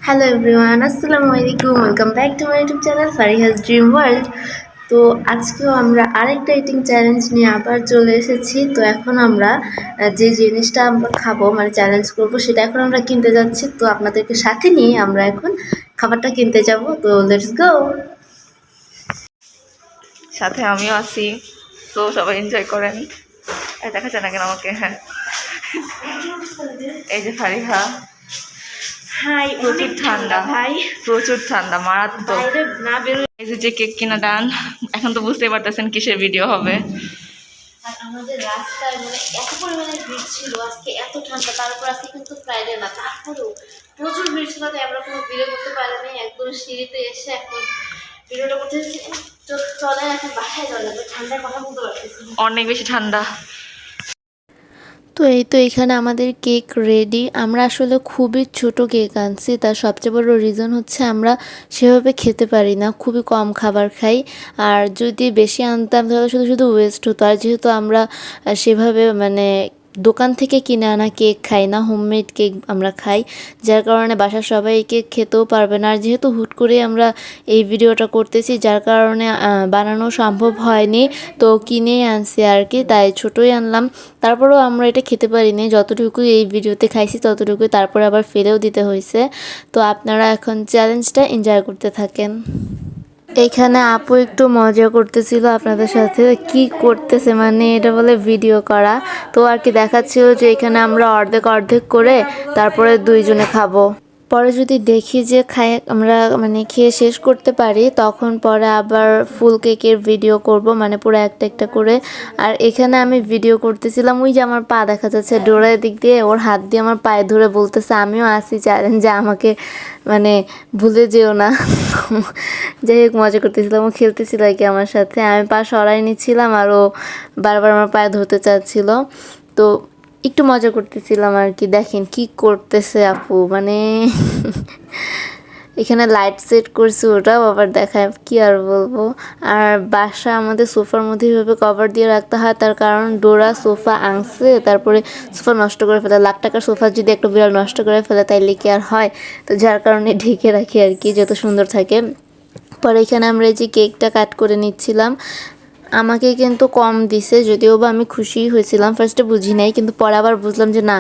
Hello everyone, আসসালামু আলাইকুম। Welcome back to my YouTube channel Fariha's dream world. তো আজকেও আমরা আরেকটা ইটিং চ্যালেঞ্জ নিয়ে আবার চলে এসেছি। তো এখন আমরা যে জিনিসটা আমরা খাবো মানে চ্যালেঞ্জ করব সেটা এখন আমরা কিনতে যাচ্ছি। তো আপনাদেরকে সাথে নিয়ে আমরা এখন খাবারটা কিনতে যাব। তো লেটস গো। সাথে আমিও আছি, তো সবাই এনজয় করেন। দেখা যায় না কেন আমাকে? হ্যাঁ, এই যে ফারিহা। হাই, প্রচুর ঠান্ডা ভাই, প্রচুর ঠান্ডা, মারাত্মক। বাইরে না বেরোলে এই যে কেক কিনা ডান। এখন তো বুঝতেই পারতেছেন কিসের ভিডিও হবে। আর আমাদের রাস্তায় মানে এত পরিমাণে ভিড় ছিল আজকে, এত ঠান্ডা, তারপর আজকে কিন্তু ফ্রাইডে না, তারপরেও প্রচুর ভিড় ছিল। তাই আমরা কোনো ভিডিও করতে পারিনি, একদম সিঁড়িতে এসে এখন ভিডিওটা করতে তো চলে। এখন বাসায় চলে যাবে, ঠান্ডার কথা বলতে পারতেছি, অনেক বেশি ঠান্ডা। তো এই তো এখানে আমাদের কেক রেডি। আমরা আসলে খুবই ছোট কেক আনছি, তার সবচেয়ে বড় রিজন হচ্ছে আমরা সেভাবে খেতে পারি না, খুবই কম খাবার খাই। আর যদি বেশি আনতাম তাহলে শুধু শুধু ওয়েস্ট হতো। আর যেহেতু আমরা সেভাবে মানে দোকান থেকে কিনে আনা কেক খাই না, হোমমেড কেক আমরা খাই, যার কারণে বাসার সবাই এই কেক খেতেও পারবে না। আর যেহেতু হুট করে আমরা এই ভিডিওটা করতেছি, যার কারণে বানানো সম্ভব হয়নি, তো কিনেই আনছি আর কি, তাই ছোটোই আনলাম। তারপরেও আমরা এটা খেতে পারিনি, যতটুকু এই ভিডিওতে খাইছি ততটুকুই, তারপরে আবার ফেলেও দিতে হয়েছে। তো আপনারা এখন চ্যালেঞ্জটা এনজয় করতে থাকেন। এখানে আপু একটু মজা করতেছিল আপনাদের সাথে। কি করতেছে মানে এটা বলে ভিডিও করা। তো আর কি দেখাচ্ছিল যে এখানে আমরা অর্ধেক অর্ধেক করে তারপরে দুইজনে খাবো। পরে যদি দেখি যে আমরা মানে খেয়ে শেষ করতে পারি, তখন পরে আবার ফুল কেকের ভিডিও করব, মানে পুরো একটা একটা করে। আর এখানে আমি ভিডিও করতেছিলাম, ওই যে আমার পা দেখা যাচ্ছে ডোরার দিক দিয়ে, ওর হাত দিয়ে আমার পায়ে ধরে বলতেছে আমিও আসি চ্যালেঞ্জে, আমাকে মানে ভুলে যেও না। যাই হোক, মজা করতেছিলাম, ও খেলতেছিল আর কি আমার সাথে। আমি পা সরাই নিচ্ছিলাম আর ও বারবার আমার পায়ে ধরতে চাচ্ছিল। তো একটু মজা করতেছিলাম আর কি। দেখেন কি করতেছে আপু, মানে এখানে লাইট সেট করছি, ওটাও আবার দেখায়, কি আর বলবো। আর বাসা আমাদের সোফার মধ্যে এইভাবে কভার দিয়ে রাখতে হয়, তার কারণ ডোরা সোফা আনছে, তারপরে সোফা নষ্ট করে ফেলে। লাখ টাকার সোফা যদি একটা বিড়াল নষ্ট করে ফেলে তাইলে কি আর হয়? তো যার কারণে ঢেকে রাখি আর কি, যত সুন্দর থাকে। পরে এখানে আমরা এই যে কেকটা কাট করে নিচ্ছিলাম। আমাকে কিন্তু কম দিছে, যদিও বা আমি খুশি হয়েছিলাম, ফার্স্টে বুঝি নাই, কিন্তু পরে আবার বুঝলাম যে না,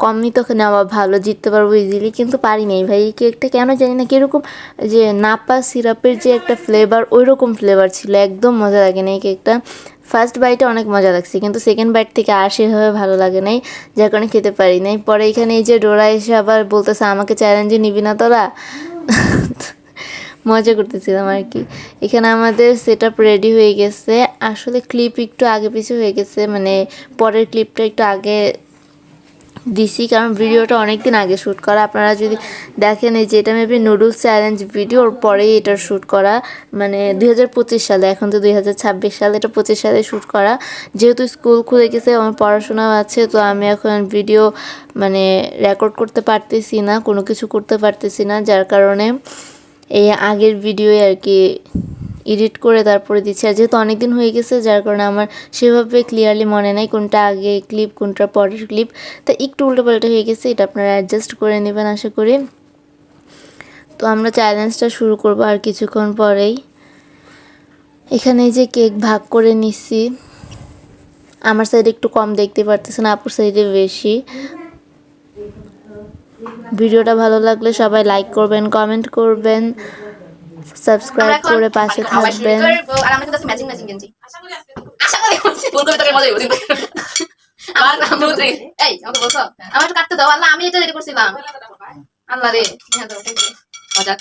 কমই তো নেওয়া ভালো, জিততে পারবো ইজিলি। কিন্তু পারি নাই ভাই, এই কেকটা কেন জানি না কীরকম, যে নাপা সিরাপের যে একটা ফ্লেভার, ওই রকম ফ্লেভার ছিল, একদম মজা লাগে না এই কেকটা। ফার্স্ট বাইটে অনেক মজা লাগছে, কিন্তু সেকেন্ড বাইট থেকে আর সেভাবে ভালো লাগে নাই, যার কারণে খেতে পারি নাই। পরে এখানে এই যে ডোরা এসে আবার বলতেছে আমাকে চ্যালেঞ্জে নিবি না তোরা। মজা করতেছিলাম আর কি। এখানে আমাদের সেট আপ রেডি হয়ে গেছে। আসলে ক্লিপ একটু আগে পিছু হয়ে গেছে, মানে পরের ক্লিপটা একটু আগে দিছি, কারণ ভিডিওটা অনেক দিন আগে শ্যুট করা। আপনারা যদি দেখেন, এই যে এটা মেবি নুডলস চ্যালেঞ্জ ভিডিওর পরেই এটার শ্যুট করা, মানে 2025 সালে, এখন তো 2026 সালে, এটা 25 সালে শ্যুট করা। যেহেতু স্কুল খুলে গেছে, আমার পড়াশোনাও আছে, তো আমি এখন ভিডিও মানে রেকর্ড করতে পারতেছি না, কোনো কিছু করতে পারতেছি না, যার কারণে এই আগের ভিডিওয়ে আর কি এডিট করে তারপরে দিচ্ছি। আর যেহেতু অনেক দিন হয়ে গেছে, যার কারণে আমার সেভাবে ক্লিয়ারলি মনে নাই কোনটা আগে ক্লিপ কোনটা পরের ক্লিপ, তা একটু উল্টোপাল্টা হয়ে গেছে, এটা আপনারা অ্যাডজাস্ট করে নেবেন আশা করি। তো আমরা চ্যালেঞ্জটা শুরু করব আর কিছুক্ষণ পরেই। এখানে যে কেক ভাগ করে নিচ্ছি, আমার সাইডে একটু কম দেখতে পারতেছেন, আপুর সাইডে বেশি। ভিডিওটা ভালো লাগলে সবাই লাইক করবেন, কমেন্ট করবেন, সাবস্ক্রাইব করে পাশে থাকবেন। আর আমরা কিন্তু ম্যাচিং ম্যাচিং গেঞ্জি, আশা করি ফুলকপি তরকারি মজা হইছে। আমার আমুদ্রি এই আমাকে বলছো আমার একটু কাটতে দাও। আল্লাহ, আমি এটা রেডি করছিলাম। আল্লাহ রে, হ্যাঁ দাও মজা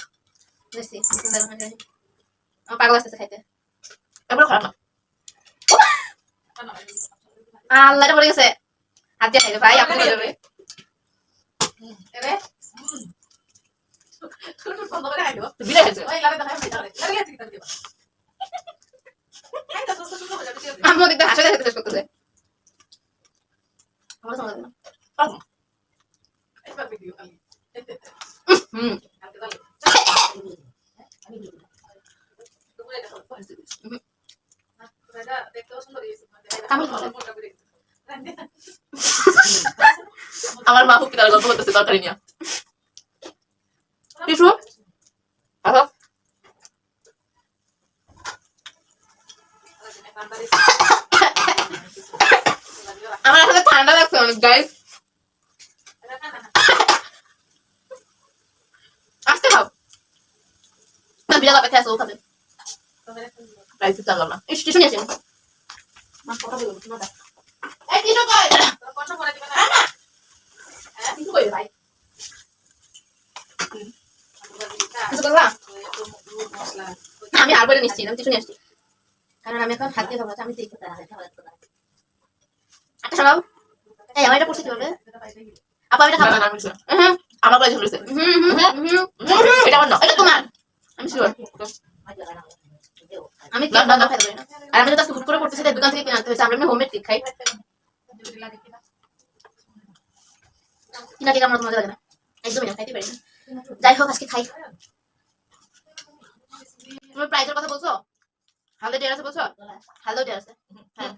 দেখছি। আমার পাগল আসতেছে খাইতে, এবার খারাপ না। আল্লাহ, এটা পড়ে গেছে, হাত দিয়ে খাইবে ভাই, আপনি যাবে এরে বন্ধ করে খাইলো বিলে গেছে। ওই লাগে দেখাই লাগে গেছে কি দিবা এই তো সুস্থ হয়ে যাবে। আম্মু দেখতে হাসা দেখতে শেষ করতেছে, আমার সঙ্গে না পাবো এইবার ভিডিও খালি কালকে যাবে আমি তোমরা দেখো এটা দেখতেও সুন্দর হয়েছে। আমার মা হুকি তার গল্প করতেছে তরকারি নিয়ে। টিস্যু আসো আমার আসলে ঠান্ডা লাগছে অনেক গাইস আসতে খাও না বিড়াল অপেক্ষা আছে ও খাবে প্রাইস দিতে পারলাম না এই টিস্যু নিয়ে আসেন এই টিস্যু কই টিস্যু কই ভাই কিছু করবা আমি আর বলে নিচ্ছি আমি টিস্যু নিয়ে আসছি কারণ আমি এখন হাত দিয়ে খাবো আমি দেখতে আচ্ছা সবাই এই আমার এটা পড়ছে কি বলবে আপা এটা খাবো না আমার কাছে হয়েছে এটা আমার না এটা তোমার আমি শিওর আমি কেক বানাতে খাইতে পারি না আর আমি তো হুট করে করতেছি তাই দোকান থেকে কিনে আনতে হয়েছে আমরা এমনি হোমমেড কেক খাই কিনা কেক আমার মজা লাগে না একদমই না খাইতে পারি না যাই হোক আজকে খাই তুমি প্রাইজের কথা বলছো হালদা ডিয়ার আছে বলছো হালদা ডিয়ার আছে হ্যাঁ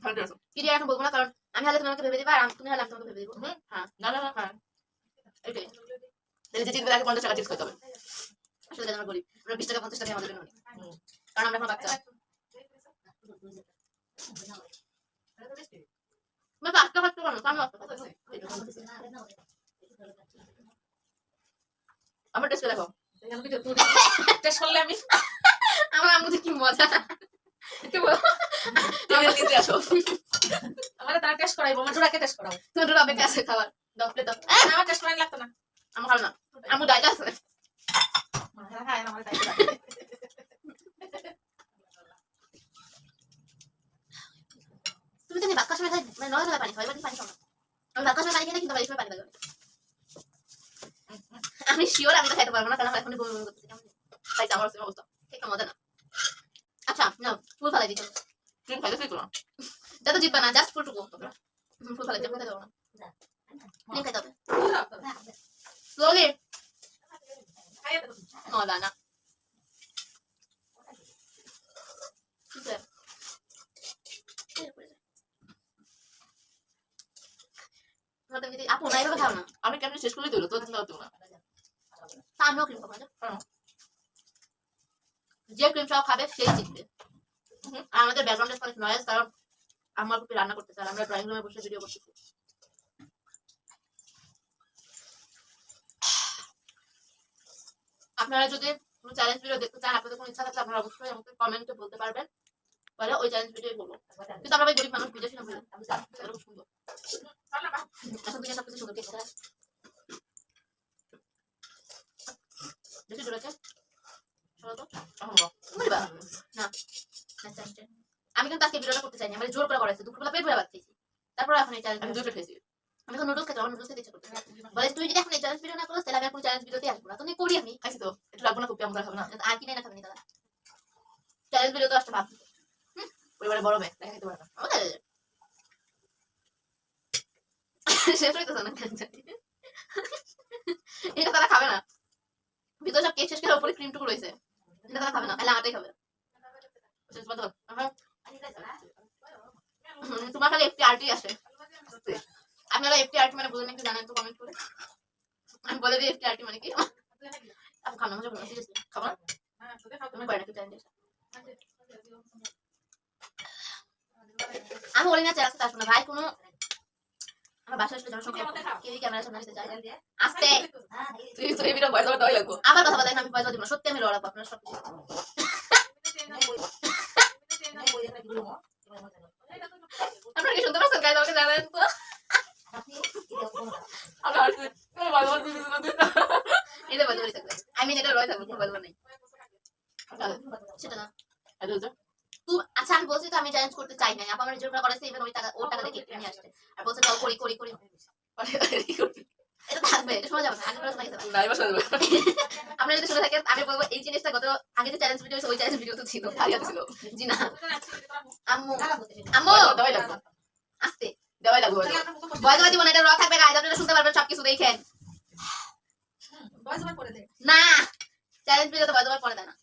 কি ডিয়ার এখন বলবো না কারণ আমি হালে তুমি আমাকে ভেবে দিবা আর তুমি হালে আমি তোমাকে ভেবে দিব হ্যাঁ না না হ্যাঁ এটাই তাহলে যে জিতবে তাকে 50 টাকা টিপস করতে হবে আসলে আমরা গরিব আমরা 20 টাকা 50 টাকা আমাদের জন্য অনেক কারণ আমরা এখন বাচ্চা मैं पास्ता खाते हो ना काम पास्ता আমার টেস্ট করে দেখো টেস্ট করলে আমি আমার আম্মু কি মজা কি বল তুমি নিতে আসো আমারে তারা টেস্ট করাইবো আমার ডোরাকে টেস্ট করাও তুমি ডোরা বেকে আছে খাবার দাও প্লেট দাও আমার টেস্ট করাই লাগতো না আমি খাবো না আম্মু ডাইটা আছে হ্যাঁ হ্যাঁ আমার ডাইটা তুমি তো বাক্কা সময় মানে নয় ধরে পানি খাও এবার পানি খাও না আমি বাক্কা সময় পানি খেলে কিন্তু বাড়ি সময় পানি খাবে আমি শিওর আমি তো খাইতে পারবো না কারণ এখন বমি বমি করতেছি তাই আমার অবস্থা কেকটা মজা না আচ্ছা না ফুল ফালাই দিই তুমি খাইতে তুই না যত জিতবা না জাস্ট ফুলটুকু ফুল ফালাই দিতে দেবো না তুমি খাইতে হবে স্লোলি মজা না আপু না এভাবে খাও না আমি কেমন শেষ করলে দিল তো দিতে পারতো না আমিও ক্রিম খাবো যে ক্রিম সব খাবে সেই জিতবে আর আমাদের ব্যাকগ্রাউন্ডে অনেক নয়েজ কারণ আমার কুপি রান্না করতেছে আর আমরা ড্রয়িং রুমে বসে ভিডিও করতেছি আপনারা যদি কোনো চ্যালেঞ্জ ভিডিও দেখতে চান আপনাদের কোনো ইচ্ছা থাকলে আপনারা অবশ্যই আমাকে কমেন্টে বলতে পারবেন বলে ওই চ্যালেঞ্জ ভিডিওই বলবো কিন্তু আমরা ভাই গরিব মানুষ বুঝেছি না বুঝে সুন্দর এখন থেকে সবকিছু সুন্দর কেক দেখি জোড়াকে না আমি কিন্তু আজকে ভিডিওটা করতে চাইনি আমার জোর করে করাইছে দুপুরবেলা পেট ভরে ভাত খেয়েছি তারপর এখন এই চ্যালেঞ্জ আমি দুটো খেয়েছি আমি এখন নুডলস খেতে আমার নুডলস খেতে ইচ্ছা করতে বলে তুই যদি এখন এই চ্যালেঞ্জ ভিডিও না করিস তাহলে আমি এখন চ্যালেঞ্জ ভিডিওতে আসবো না তো নেই করি আমি খাইছি তো একটু রাখবো না খুব আমরা খাবো না আর কি নাই না খাবেনি তারা চ্যালেঞ্জ ভিডিও তো আসতে ভাব পরিবারে বড় মেয়ে দেখা খেতে পারে না শেষ হইতেছে না এটা তারা খাবে না ভিতরে সব কেক শেষ করে উপরে ক্রিম টুকু রয়েছে এটা তারা খাবে না তাহলে আমারটাই খাবে তোমার খালি একটি আর্টি আসে আপনারা একটি আর্টি মানে বুঝেন একটু জানেন তো কমেন্ট করে আমি বলে দিই একটি আর্টি মানে কি আপনি খাবো না মজা করবেন সিরিয়াসলি খাবো না তুমি করে নাকি চ্যালেঞ্জ আমি বলি না চ্যালেঞ্জ আসবো না ভাই কোনো আমার বাসায় আসলে জনসংখ্যা কেউই ক্যামেরার সামনে আসতে চায় আস্তে তুই তুই ভিডিও ভয়েস ওভার দেওয়াই লাগবে আমার কথা বলেন আমি ভয়েস ওভার দিব না সত্যি আমি লড়াবো আপনারা সব কিছু আপনারা কি শুনতে পাচ্ছেন গাইজ আমাকে জানালেন তো এটা বলতে পারি আমি এটা রয়ে থাকবো কোনো বলবো নেই সেটা না আচ্ছা আমি বলছি তো আমি চ্যালেঞ্জ করতে চাই না আপা আমার জোর করে করাইছে এবার ওই টাকা ওর টাকা দিয়ে কেটে নিয়ে আসছে আর বলছে চল করি করি করি এটা থাকবে এটা শোনা যাবে না আগে শোনা যাবে না এবার শোনা যাবে আপনারা যদি শুনে থাকেন আমি বলবো এই জিনিসটা গত আগে যে চ্যালেঞ্জ ভিডিও ওই চ্যালেঞ্জ ভিডিও তো ছিল খালিয়া ছিল জি না আম্মু আম্মু দেওয়াই লাগবে আস্তে দেওয়াই লাগবে বয়স বাদি মনে এটা র থাকবে গাইজ আপনারা শুনতে পারবেন সবকিছু দেখেন বয়স ওভার করে দে না চ্যালেঞ্জ ভিডিও তো বয়স ওভার করে দেয় না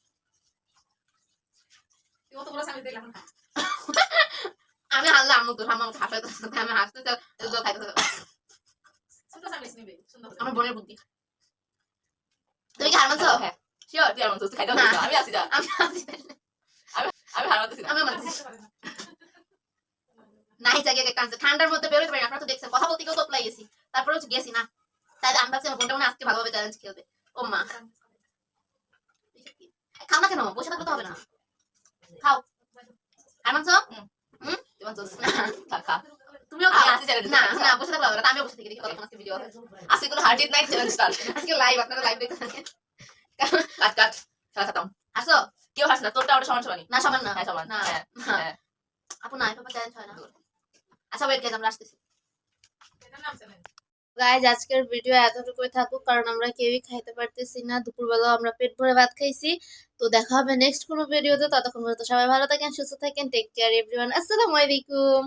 আমি হারলাম আম্মু তো আম্মু হাসতে আমি হাসতে খাইতে আমার বোনের বুদ্ধি তুমি কি হার মানছো? হ্যাঁ শিওর তুই আমার তুই খাইতে না। পারছিস আমি আছি যা আমি আছি তাইলে। আমি হার মানতেছি না আমিও মানছি। নাই জায়গায় কেক আনছে ঠান্ডার মধ্যে বেরোতে পারি না, আপনারা তো দেখছেন কথা বলতে গিয়েও তো প্লাই গেছি, তারপরে হচ্ছে গেছি না, তাই আমি ভাবছি আমার বোনটা মনে হয় আজকে ভালোভাবে চ্যালেঞ্জ খেলবে। ও মা খাও না কেন, বসে থাকলে তো হবে না, খাও। আর মানছো? তুই মানছিস না খা খা তুমিও আমি খাও। আছি challenge না করতে। না বসে থাকলে হবে না, আমিও বসে থেকে দেখি কতক্ষণ আজকে ভিডিও আজকে কোনো হার্ট নাই চ্যালেঞ্জ স্টার্ট আজকে লাইভ, আপনারা লাইভ দেখতে থাকেন। কাট কাট খেলা খতম আসো কেউ হাসছে না তোরটা ওটা সমান সমানই না সমান না হ্যাঁ সমান না হ্যাঁ না। হ্যাঁ আপু না এভাবে চ্যালেঞ্জ হয় না। আচ্ছা ওয়েট গাইস আমরা আসতেছি। গাইজ আজকের ভিডিও এতটুকুই থাকুক, কারণ আমরা কেউই খাইতে পারতেছি না, দুপুরবেলাও আমরা পেট ভরে ভাত খাইছি। তো দেখা হবে নেক্সট কোনো ভিডিওতে, ততক্ষণ পর্যন্ত সবাই ভালো থাকেন, সুস্থ থাকেন, টেক কেয়ার এভরিওয়ান, আসসালামু আলাইকুম।